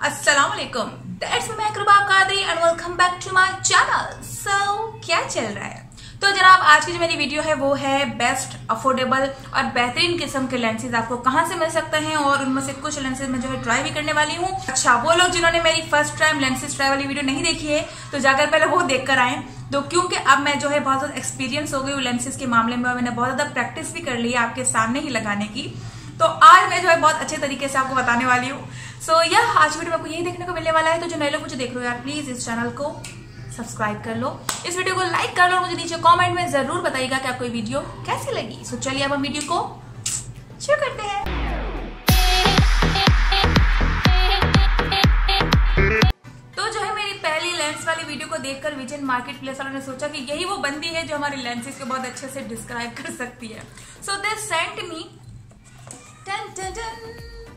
अस्सलामुअलैकुम, that's me Mehboob Qadri and welcome back to my channel. So क्या चल रहा है? तो जनाब आज की जो मेरी वीडियो है वो है बेस्ट अफोर्डेबल और बेहतरीन किस्म के लेंसेज आपको कहां से मिल सकते हैं, और उनमें से कुछ लेंसेज मैं जो है ट्राई भी करने वाली हूँ। अच्छा, वो लोग जिन्होंने मेरी फर्स्ट टाइम लेंसेज ट्राई वाली वीडियो नहीं देखी है तो जाकर पहले वो देख कर आए। तो क्योंकि अब मैं जो है बहुत ज्यादा एक्सपीरियंस हो गई हूँ लेंसेज के मामले में और मैंने बहुत ज्यादा प्रैक्टिस भी कर ली है आपके सामने ही लगाने की, तो आज मैं जो है बहुत अच्छे तरीके से आपको बताने वाली हूँ। सो यह आज वीडियो में आपको यही देखने को मिलने वाला है। तो जो नए लोग मुझे देख रहे हो यार, प्लीज इस चैनल को सब्सक्राइब कर लो, इस वीडियो को लाइक कर लो और मुझे नीचे कमेंट में जरूर बताइएगा कि आपको ये वीडियो कैसी लगी। सो चलिए अब हम वीडियो को शुरू करते हैं। तो जो है मेरी पहली लेंस वाली वीडियो को देखकर विजन मार्केट प्लेस वालों ने सोचा कि यही वो बंदी है जो हमारे लेंसेज को बहुत अच्छे से डिस्क्राइब कर सकती है। So they sent me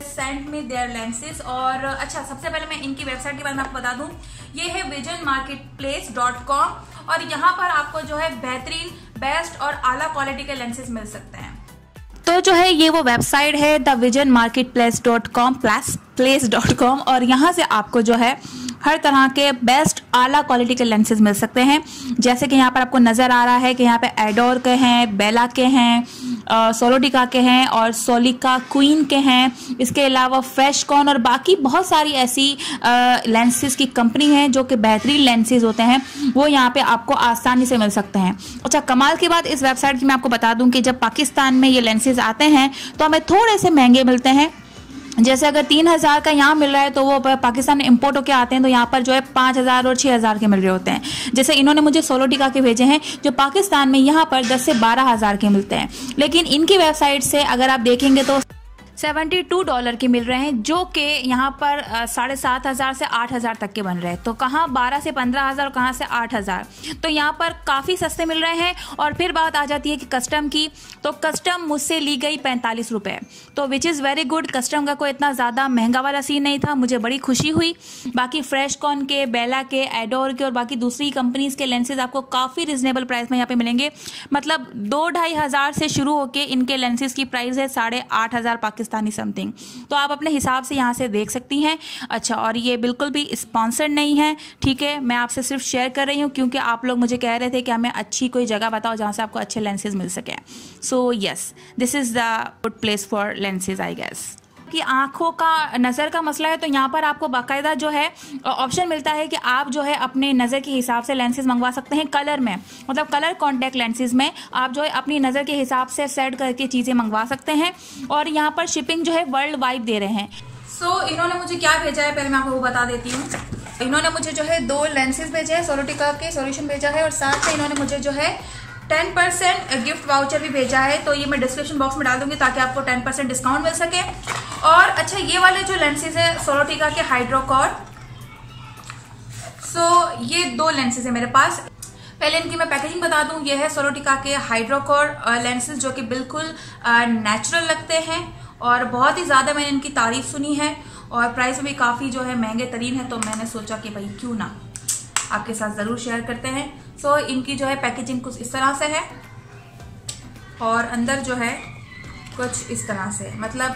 send me their lenses. और अच्छा, सबसे पहले मैं इनकी वेबसाइट के बारे में आपको बता दूं, ये है visionmarketplace.com और यहाँ पर आपको जो है बेहतरीन, बेस्ट और आला क्वालिटी के लेंसेज मिल सकते हैं। तो जो है ये वो वेबसाइट है thevisionmarketplace.com और यहाँ से आपको जो है हर तरह के बेस्ट आला क्वालिटी के लेंसेज मिल सकते हैं। जैसे कि यहाँ पर आपको नजर आ रहा है कि यहाँ पे एडोर के हैं, बेला के हैं, सोलोटिका के हैं और सोलिका क्वीन के हैं। इसके अलावा फ्रेशकॉन और बाकी बहुत सारी ऐसी लेंसेज की कंपनी है जो कि बेहतरीन लेंसेज होते हैं, वो यहाँ पे आपको आसानी से मिल सकते हैं। अच्छा, कमाल की बात इस वेबसाइट की मैं आपको बता दूं कि जब पाकिस्तान में ये लेंसेज आते हैं तो हमें थोड़े से महंगे मिलते हैं। जैसे अगर 3000 का यहाँ मिल रहा है तो वो पाकिस्तान में इंपोर्ट होकर आते हैं तो यहाँ पर जो है 5000 और 6000 के मिल रहे होते हैं। जैसे इन्होंने मुझे सोलोटिका के भेजे हैं जो पाकिस्तान में यहाँ पर 10 से 12,000 के मिलते हैं, लेकिन इनकी वेबसाइट से अगर आप देखेंगे तो $72 के मिल रहे हैं, जो कि यहाँ पर 7,500 से 8,000 तक के बन रहे हैं। तो कहाँ 12 से 15,000 और कहाँ से 8,000, तो यहाँ पर काफ़ी सस्ते मिल रहे हैं। और फिर बात आ जाती है कि कस्टम की, तो कस्टम मुझसे ली गई 45 रुपये, तो which is very good. Custom का कोई इतना ज़्यादा महंगा वाला सीन नहीं था, मुझे बड़ी खुशी हुई। बाकी फ्रेशकॉन के, बेला के, एडोर के और बाकी दूसरी कंपनीज़ के लेंसेज आपको काफ़ी रिजनेबल प्राइस में यहाँ पे मिलेंगे। मतलब 2-2,500 से शुरू होकर इनके लेंसेज की प्राइस है 8,500 पाकिस्तानी समथिंग, तो आप अपने हिसाब से यहाँ से देख सकती हैं। अच्छा, और ये बिल्कुल भी स्पॉन्सर्ड नहीं है, ठीक है, मैं आपसे सिर्फ शेयर कर रही हूँ क्योंकि आप लोग मुझे कह रहे थे कि हमें अच्छी कोई जगह बताओ जहाँ से आपको अच्छे लेंसेज मिल सके। So yes, this is the good place for lenses I guess. कि आंखों का, नज़र का मसला है तो यहाँ पर आपको बाकायदा जो है ऑप्शन मिलता है कि आप जो है अपने नज़र के हिसाब से लेंसेज मंगवा सकते हैं कलर में, मतलब कलर कॉन्टैक्ट लेंसेज में आप जो है अपनी नज़र के हिसाब से सेट करके चीज़ें मंगवा सकते हैं। और यहाँ पर शिपिंग जो है वर्ल्ड वाइड दे रहे हैं। सो इन्होंने मुझे क्या भेजा है पहले मैं आपको वो बता देती हूँ। इन्होंने मुझे जो है 2 लेंसेज भेजे हैं, सोलोटिका के सॉल्यूशन भेजा है और साथ में इन्होंने मुझे जो है 10% गिफ्ट वाउचर भी भेजा है, तो ये मैं डिस्क्रिप्शन बॉक्स में डाल दूंगी ताकि आपको 10% डिस्काउंट मिल सके। और अच्छा, ये वाले जो लेंसेज है सोलोटिका के हाइड्रोकॉर, सो ये 2 लेंसेज है मेरे पास। पहले इनकी मैं पैकेजिंग बता दूं, ये है सोलोटिका के हाइड्रोकॉर लेंसेज जो कि बिल्कुल नेचुरल लगते हैं और बहुत ही ज्यादा मैंने इनकी तारीफ सुनी है और प्राइस में भी काफी जो है महंगे तरीन है, तो मैंने सोचा कि भाई क्यों ना आपके साथ जरूर शेयर करते हैं। सो इनकी जो है पैकेजिंग कुछ इस तरह से है और अंदर जो है कुछ इस तरह से, मतलब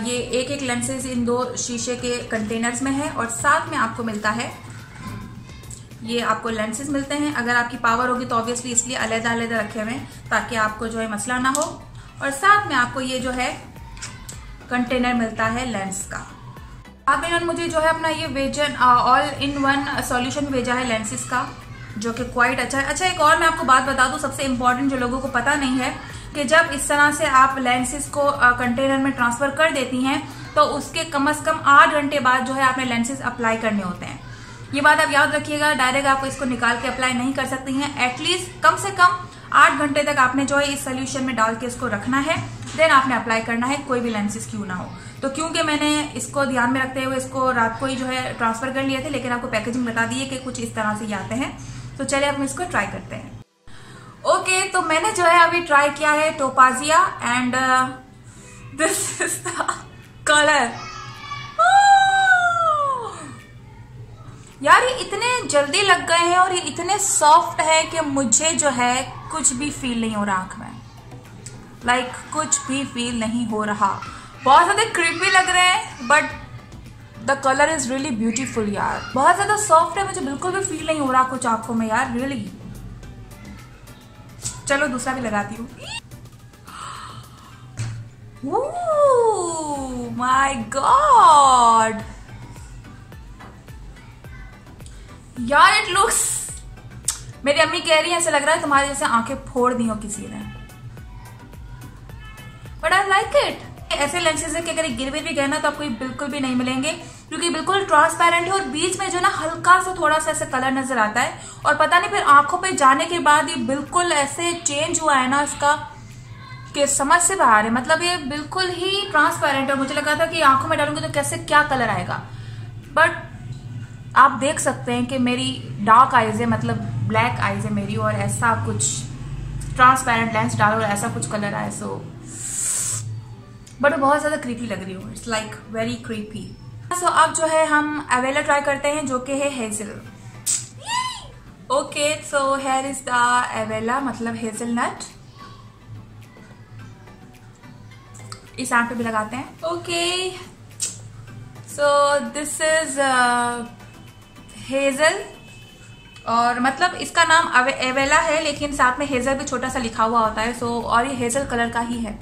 ये एक लेंसेज इन 2 शीशे के कंटेनर्स में है और साथ में आपको मिलता है, ये आपको लेंसेज मिलते हैं। अगर आपकी पावर होगी तो ऑब्वियसली इसलिए अलग-अलग रखे हुए हैं ताकि आपको जो है मसला ना हो। और साथ में आपको ये जो है कंटेनर मिलता है लेंस का। अब इन्होंने मुझे जो है अपना ये vision all in one solution भेजा है लेंसेज का, जो कि क्वाइट अच्छा है। अच्छा, एक और मैं आपको बात बता दूं, सबसे इम्पोर्टेंट जो लोगों को पता नहीं है कि जब इस तरह से आप लेंसेज को कंटेनर में ट्रांसफर कर देती हैं तो उसके कम से कम 8 घंटे बाद जो है आपने लेंसेज अप्लाई करने होते हैं। ये बात आप याद रखिएगा, डायरेक्ट आपको इसको निकाल के अप्लाई नहीं कर सकती हैं। एटलीस्ट कम से कम 8 घंटे तक आपने जो है इस सोल्यूशन में डाल के इसको रखना है, देन आपने अप्लाई करना है, कोई भी लेंसेज क्यों ना हो। तो क्योंकि मैंने इसको ध्यान में रखते हुए इसको रात को ही जो है ट्रांसफर कर लिए थे, लेकिन आपको पैकेजिंग बता दी है कि कुछ इस तरह से ये आते हैं। तो चलिए अब हम इसको ट्राई करते हैं। ओके, तो मैंने जो है अभी ट्राई किया है topazia and this is the colour. यार ये इतने जल्दी लग गए हैं और ये इतने सॉफ्ट है कि मुझे जो है कुछ भी फील नहीं हो रहा आंख में, कुछ भी फील नहीं हो रहा। बहुत ज्यादा क्रीपी लग रहे हैं but the the colour is really beautiful यार, बहुत ज्यादा सॉफ्ट है, मुझे बिल्कुल भी फील नहीं हो रहा कुछ आंखों में यार, रियली। चलो दूसरा भी लगाती हूँ। माय गॉड यार, इट लुक्स, मेरी अम्मी कह रही है ऐसा लग रहा है तुम्हारे जैसे आंखें फोड़ दी हो किसी ने, बट आई लाइक इट। ऐसे लेंसेज है कि अगर गिर भी गए ना तो आपको बिल्कुल भी नहीं मिलेंगे, क्योंकि बिल्कुल ट्रांसपेरेंट है और बीच में जो ना हल्का सा थोड़ा सा ऐसा कलर नजर आता है, और पता नहीं फिर आंखों पे जाने के बाद ये बिल्कुल ऐसे चेंज हुआ है ना इसका कि समझ से बाहर है। मतलब ये बिल्कुल ही ट्रांसपेरेंट है, मुझे लगा था कि आंखों में डालूंगी तो कैसे क्या कलर आएगा, बट आप देख सकते हैं कि मेरी डार्क आईज है, मतलब ब्लैक आईज है मेरी, और ऐसा कुछ ट्रांसपेरेंट लेंस डालो और ऐसा कुछ कलर आए, सो बट बहुत ज्यादा क्रीपी लग रही हूँ, इट्स लाइक वेरी क्रीपी। सो अब जो है हम एवेला ट्राई करते हैं जो कि है hazel. Okay, so here is the avela, मतलब हेजलनट। इस आंख पे भी लगाते हैं। Okay, so this is hazel, और मतलब इसका नाम एवेला है लेकिन साथ में हेजल भी छोटा सा लिखा हुआ होता है, सो और ये हेजल कलर का ही है।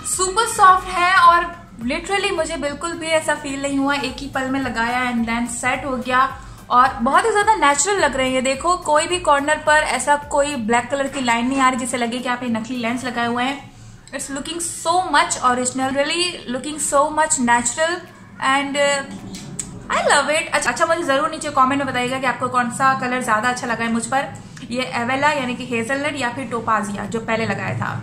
सुपर सॉफ्ट है और लिटरली मुझे बिल्कुल भी ऐसा फील नहीं हुआ, एक ही पल में लगाया एंड देन सेट हो गया, और बहुत ही ज्यादा नेचुरल लग रहे हैं। देखो कोई भी कॉर्नर पर ऐसा कोई ब्लैक कलर की लाइन नहीं आ रही जिससे लगे कि आप ये नकली लेंस लगाए हुए हैं। It's looking so much original, really looking so much natural and I love it. अच्छा, मुझे जरूर नीचे कमेंट में बताइएगा कि आपको कौन सा कलर ज्यादा अच्छा लगा है मुझ पर, ये एवेला यानी कि हेजलनट या फिर टोपाजिया जो पहले लगाया था।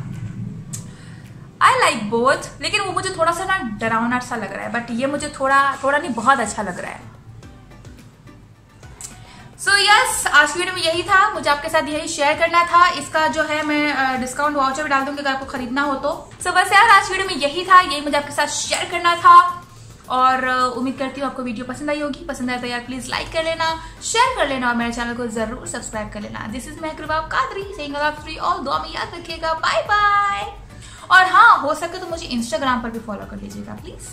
आई लाइक बोथ, लेकिन वो मुझे थोड़ा सा ना डरावना सा लग रहा है, बट ये मुझे थोड़ा नहीं बहुत अच्छा लग रहा है। सो यस, आज की वीडियो में यही था, मुझे आपके साथ यही शेयर करना था। इसका जो है मैं डिस्काउंट वाउचर भी डाल दूंगी अगर आपको खरीदना हो तो। सो बस यार, आज की वीडियो में यही था, यही मुझे आपके साथ शेयर करना था, और उम्मीद करती हूँ आपको वीडियो पसंद आई होगी। पसंद आए तो यार प्लीज लाइक कर लेना, शेयर कर लेना, और मेरे चैनल को जरूर सब्सक्राइब कर लेना। This is Mahkruba Qadri saying अल्लाह हाफिज़, और दुआ में याद रखिएगा। Bye bye. और हाँ, हो सके तो मुझे इंस्टाग्राम पर भी फॉलो कर लीजिएगा प्लीज।